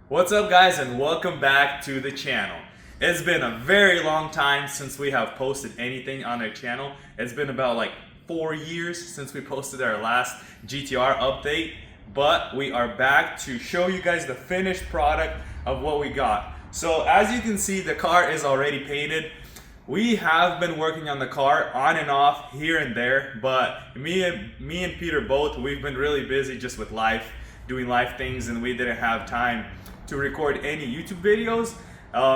What's up guys, and welcome back to the channel. It's been a very long time since we have posted anything on our channel. It's been about like 4 years since we posted our last GTR update, but we are back to show you guys the finished product of what we got. So as you can see, the car is already painted. We have been working on the car on and off here and there, but me and Peter both, we've been really busy just with life, doing life things, and we didn't have time to record any YouTube videos.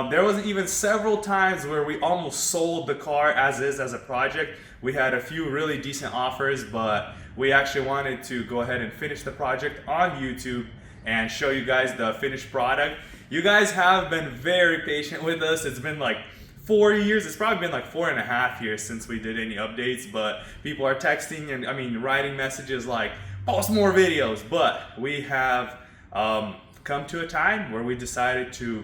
There was even several times where we almost sold the car as is, as a project. We had a few really decent offers, but we actually wanted to go ahead and finish the project on YouTube and show you guys the finished product. You guys have been very patient with us. It's been like 4 years. It's probably been like 4.5 years since we did any updates, but people are texting and writing messages like, post more videos. But we have come to a time where we decided to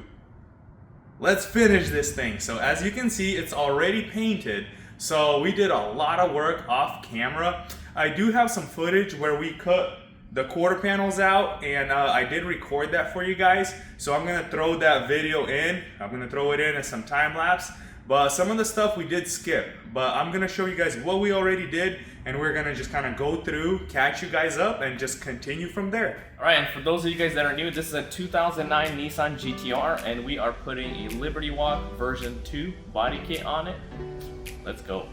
let's finish this thing. So as you can see, it's already painted. So we did a lot of work off camera. I do have some footage where we cut the quarter panels out, and I did record that for you guys. So I'm gonna throw that video in. I'm gonna throw it in as some time lapse. But some of the stuff we did skip. But I'm gonna show you guys what we already did, and we're gonna just kind of go through, catch you guys up, and just continue from there. All right, and for those of you guys that are new, this is a 2009 Nissan GTR, and we are putting a Liberty Walk version 2 body kit on it. Let's go.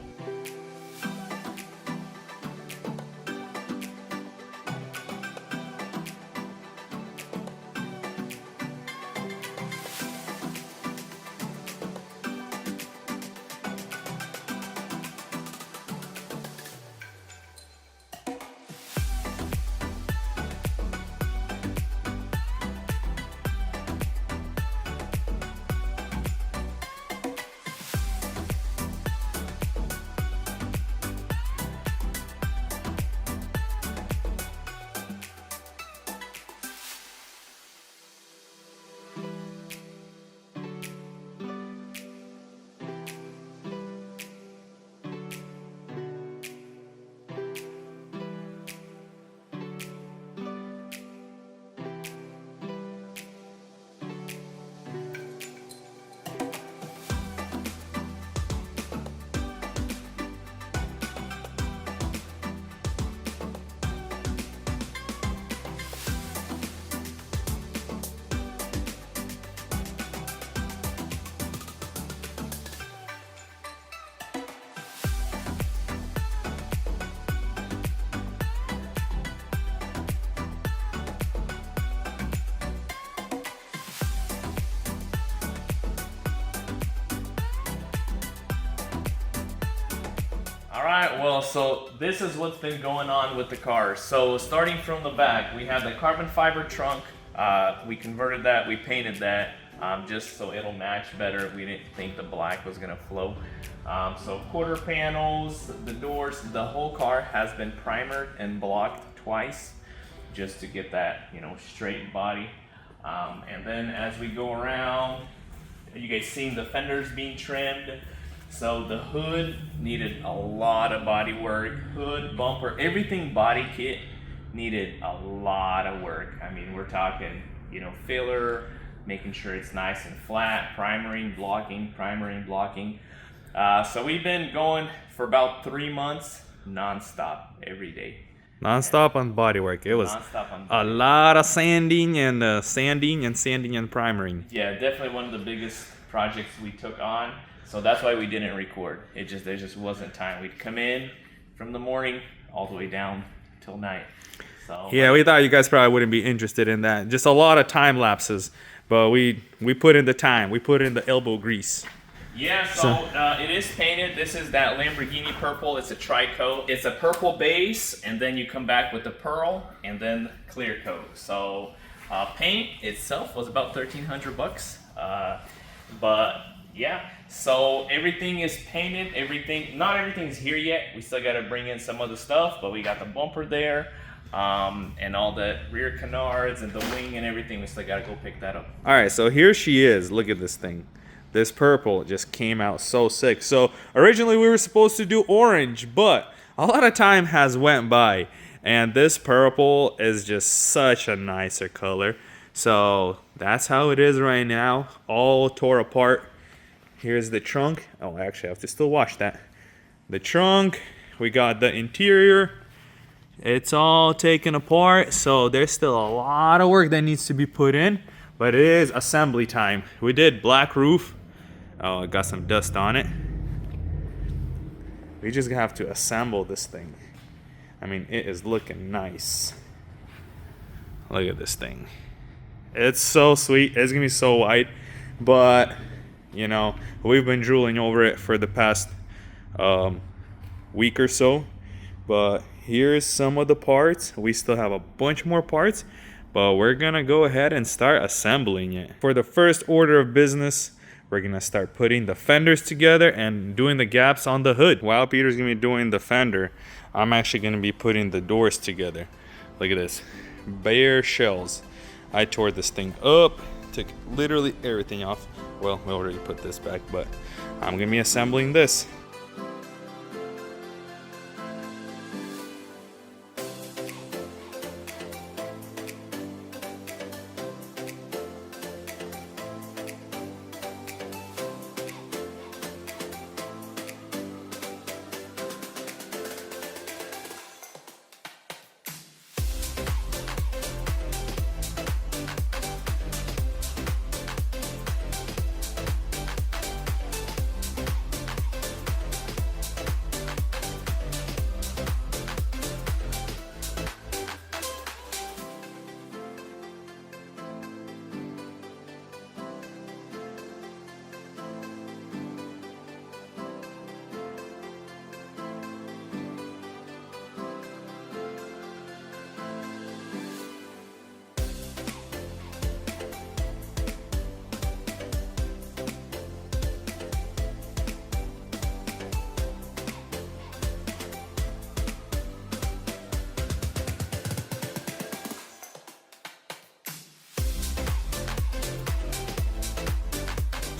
Alright, well, so this is what's been going on with the car. So starting from the back, we have the carbon fiber trunk. We converted that, we painted that just so it'll match better. We didn't think the black was gonna flow. So quarter panels, the doors, the whole car has been primered and blocked twice just to get that, straight body. And then as we go around, you guys seen the fenders being trimmed. So the hood needed a lot of body work. Hood, bumper, everything body kit needed a lot of work. I mean, we're talking, filler, making sure it's nice and flat, primering, blocking. So we've been going for about 3 months, non-stop, every day. Non-stop on bodywork. It was a lot of sanding and primering. Yeah, definitely one of the biggest projects we took on. So that's why we didn't record. There just wasn't time. We'd come in from the morning all the way down till night. So yeah, we thought you guys probably wouldn't be interested in that. Just a lot of time lapses, but we put in the time. We put in the elbow grease. Yeah, so it is painted. This is that Lamborghini purple. It's a tri-coat. It's a purple base, and then you come back with the pearl, and then clear coat. So paint itself was about $1,300, but yeah. So everything is painted. Not everything's here yet. We still got to bring in some other stuff, but we got the bumper there. And all the rear canards and the wing and everything. We still got to go pick that up. All right, so here she is. Look at this thing. This purple just came out so sick. So originally we were supposed to do orange, but a lot of time has went by, and this purple is just such a nicer color. So that's how it is right now, all tore apart. Here's the trunk. Oh, I actually have to still wash that. The trunk, we got the interior. It's all taken apart, so there's still a lot of work that needs to be put in, but it is assembly time. We did black roof. Oh, it got some dust on it. We just have to assemble this thing. I mean, it is looking nice. Look at this thing. It's so sweet. It's gonna be so white, but you know, we've been drooling over it for the past week or so. But here's some of the parts. We still have a bunch more parts, but we're gonna go ahead and start assembling it. For the first order of business, we're gonna start putting the fenders together and doing the gaps on the hood. While Peter's gonna be doing the fender, I'm actually gonna be putting the doors together. Look at this, bare shells. I tore this thing up, took literally everything off. Well, we already put this back, but I'm gonna be assembling this.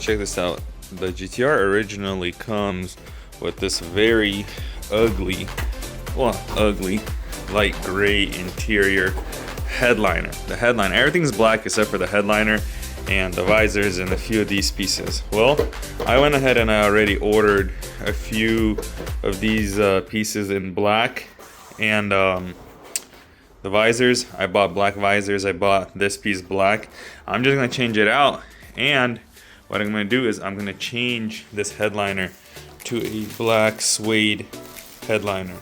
Check this out. The GTR originally comes with this very ugly, light gray interior headliner. The headliner, everything's black except for the headliner and the visors and a few of these pieces. Well, I went ahead and I already ordered a few of these pieces in black, and the visors, I bought black visors. I bought this piece black. I'm just gonna change it out, and what I'm gonna do is I'm gonna change this headliner to a black suede headliner.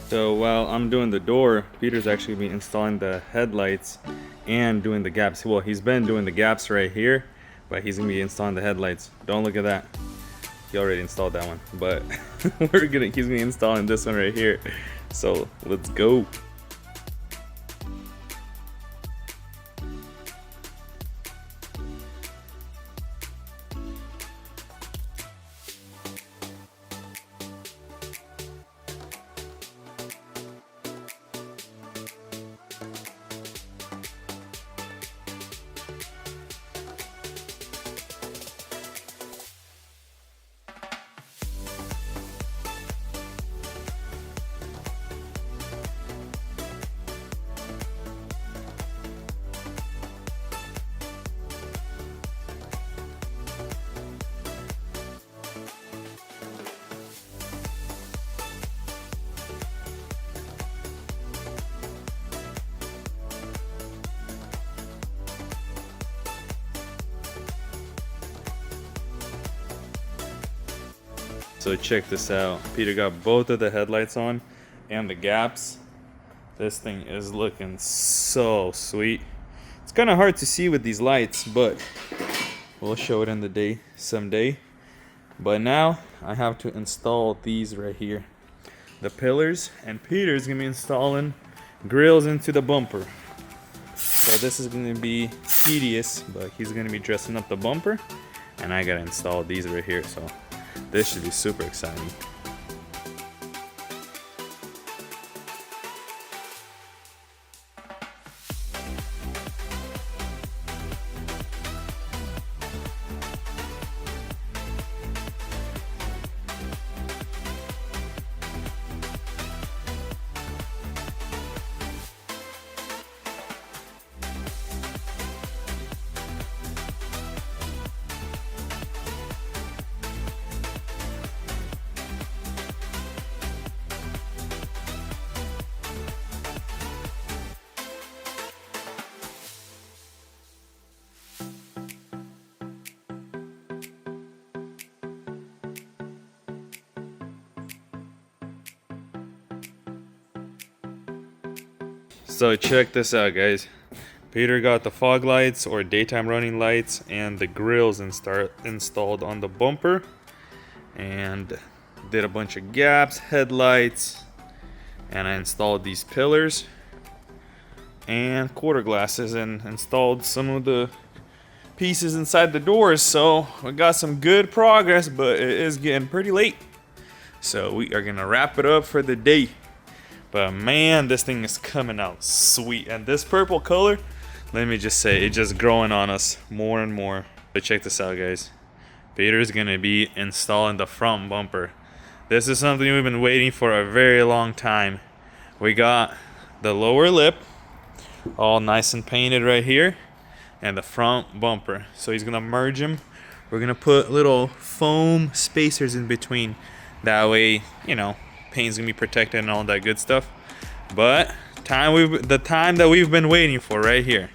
So while I'm doing the door, Peter's actually been installing the headlights and doing the gaps. Well, he's been doing the gaps right here, but he's gonna be installing the headlights. Don't look at that. He already installed that one, but he's gonna be installing this one right here. So let's go. So check this out. Peter got both of the headlights on and the gaps. This thing is looking so sweet. It's kind of hard to see with these lights, but we'll show it in the day someday. But now I have to install these right here, the pillars, and Peter's gonna be installing grills into the bumper. So this is gonna be tedious, but he's gonna be dressing up the bumper, and I gotta install these right here. So this should be super exciting. So check this out, guys. Peter got the fog lights or daytime running lights and the grills installed on the bumper, and did a bunch of gaps, headlights, and I installed these pillars and quarter glasses and installed some of the pieces inside the doors. So we got some good progress, but it is getting pretty late, so we are gonna wrap it up for the day. But man, this thing is coming out sweet, and this purple color, let me just say, it's just growing on us more and more. But check this out, guys. Peter's gonna be installing the front bumper. This is something we've been waiting for a very long time. We got the lower lip all nice and painted right here, and the front bumper. So he's gonna merge them. We're gonna put little foam spacers in between. That way, you know, paint's gonna be protected and all that good stuff. But the time that we've been waiting for right here.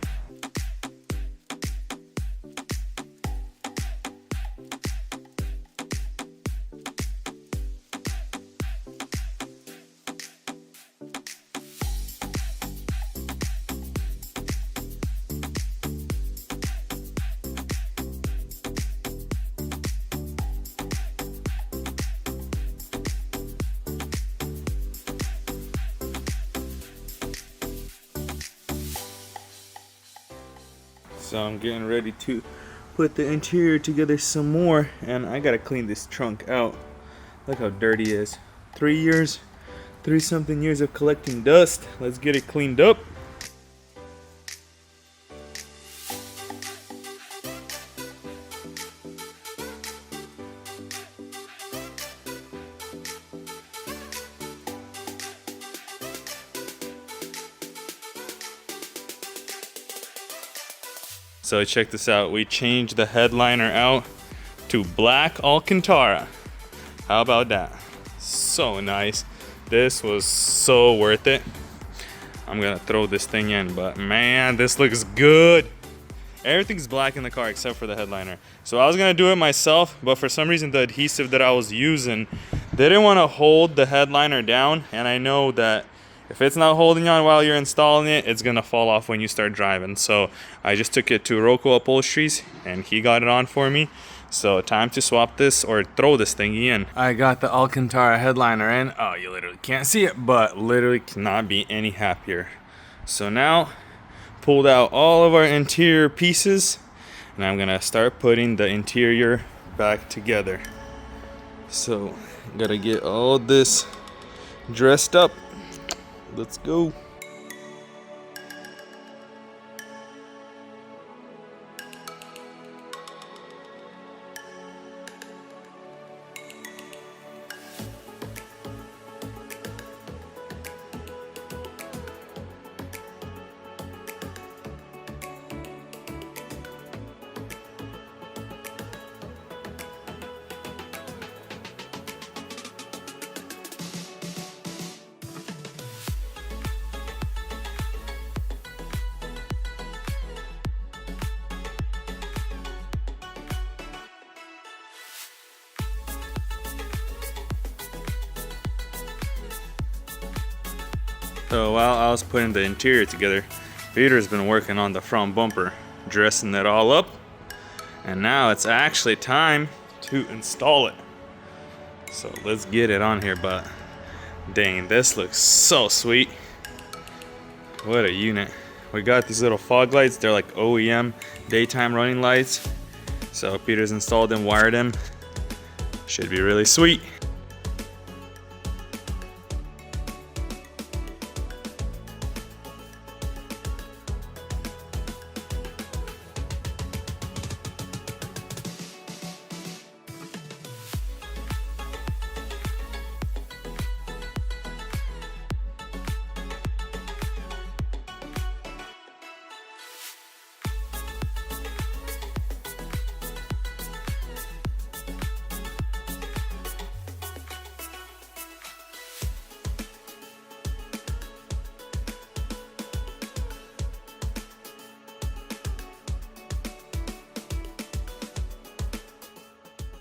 So I'm getting ready to put the interior together some more, and I gotta clean this trunk out. Look how dirty it is. 3 years, 3-something years of collecting dust. Let's get it cleaned up. So check this out, we changed the headliner out to black Alcantara. How about that? So nice. This was so worth it. I'm gonna throw this thing in, but man, this looks good. Everything's black in the car except for the headliner. So I was gonna do it myself, but for some reason the adhesive that I was using didn't want to hold the headliner down, and I know that if it's not holding on while you're installing it, it's gonna fall off when you start driving. So I just took it to Rocco Upholsteries and he got it on for me. So time to swap this or throw this thingy in. I got the Alcantara headliner in. Oh, you literally can't see it, but literally cannot be any happier. So now, pulled out all of our interior pieces, and I'm gonna start putting the interior back together. So, gotta get all this dressed up. Let's go. So while I was putting the interior together, Peter's been working on the front bumper, dressing it all up. And now it's actually time to to install it. So let's get it on here, but dang, this looks so sweet. What a unit. We got these little fog lights. They're like OEM daytime running lights. So Peter's installed them, wired them. Should be really sweet.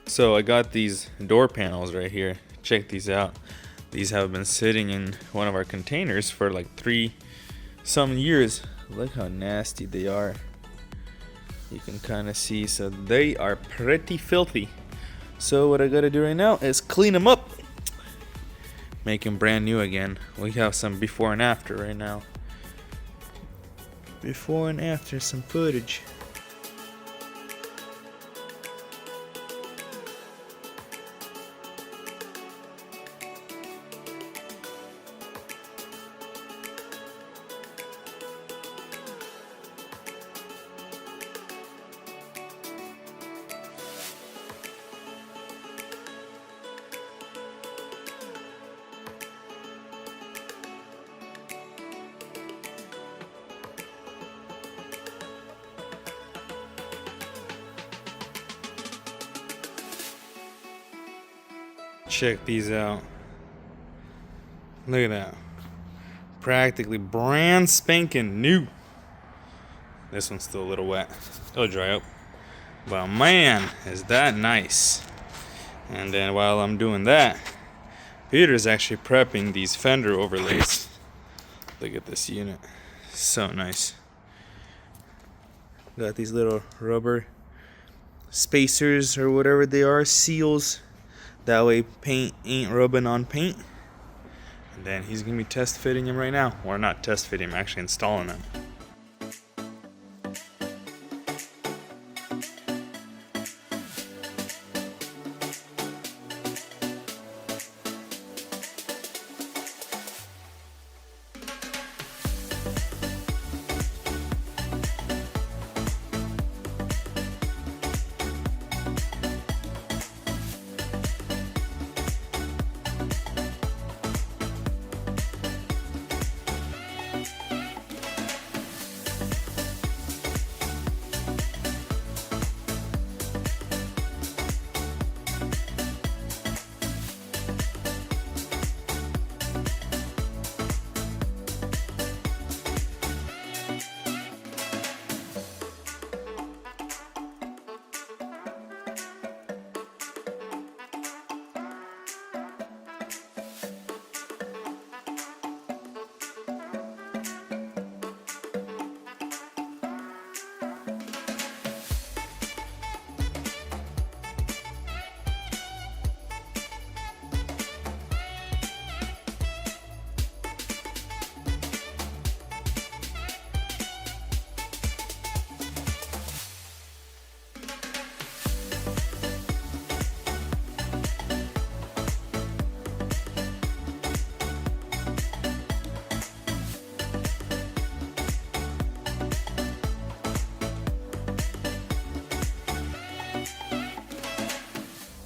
So I got these door panels right here. Check these out. These have been sitting in one of our containers for like 3-some years. Look how nasty they are. You can kind of see, so they are pretty filthy. So what I gotta do right now is clean them up, make them brand new again. We have some before and after right now. Before and after, some footage. Check these out. Look at that. Practically brand spanking new. This one's still a little wet. It'll dry up. But man, is that nice. And then while I'm doing that, Peter's actually prepping these fender overlays. Look at this unit. So nice. Got these little rubber spacers or whatever they are, seals. That way paint ain't rubbing on paint. And then he's gonna be test fitting them right now. Or not test fitting them, actually installing them.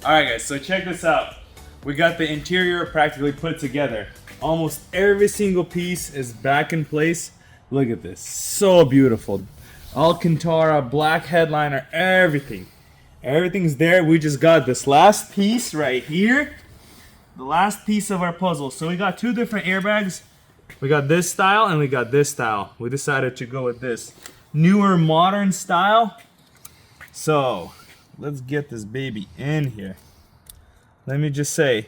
Alright guys, so check this out. We got the interior practically put together. Almost every single piece is back in place. Look at this, so beautiful. Alcantara, black headliner, everything. Everything's there. We just got this last piece right here. The last piece of our puzzle. So we got two different airbags. We got this style and we got this style. We decided to go with this newer modern style. So let's get this baby in here. Let me just say,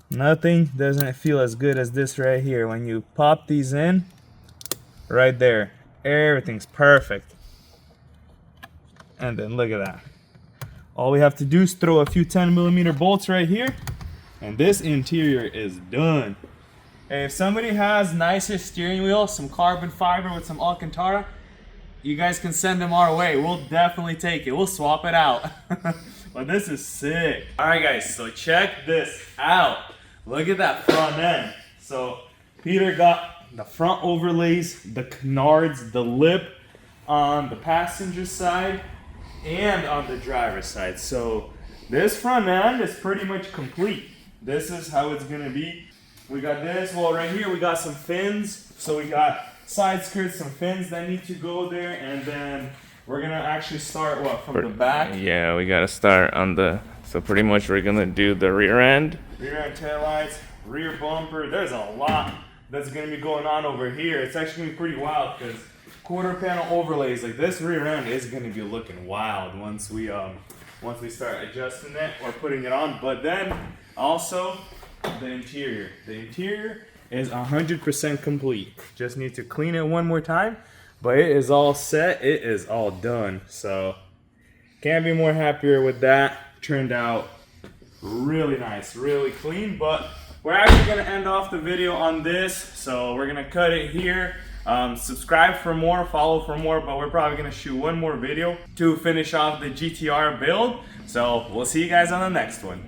nothing doesn't feel as good as this right here. When you pop these in, right there, everything's perfect. And then look at that. All we have to do is throw a few 10mm bolts right here, and this interior is done. Hey, if somebody has nicer steering wheel, some carbon fiber with some Alcantara, you guys can send them our way. We'll definitely take it. We'll swap it out. But this is sick. All right, guys, so check this out. Look at that front end. So Peter got the front overlays, the canards, the lip on the passenger side and on the driver's side. So this front end is pretty much complete. This is how it's gonna be. We got this, well right here we got some fins. So we got side skirts, some fins that need to go there, and then we're gonna actually start from the back. Yeah, we gotta start on the, so pretty much we're gonna do the rear end. Rear end taillights, rear bumper. There's a lot that's gonna be going on over here. It's actually gonna be pretty wild because quarter panel overlays, like this rear end is gonna be looking wild once we start adjusting it or putting it on. But then also the interior. The interior is 100% complete. Just need to clean it one more time, but it is all set. It is all done. So can't be more happier with that. Turned out really nice, really clean. But we're actually gonna end off the video on this, so we're gonna cut it here. Subscribe for more, follow for more, but we're probably gonna shoot one more video to finish off the GTR build. So we'll see you guys on the next one.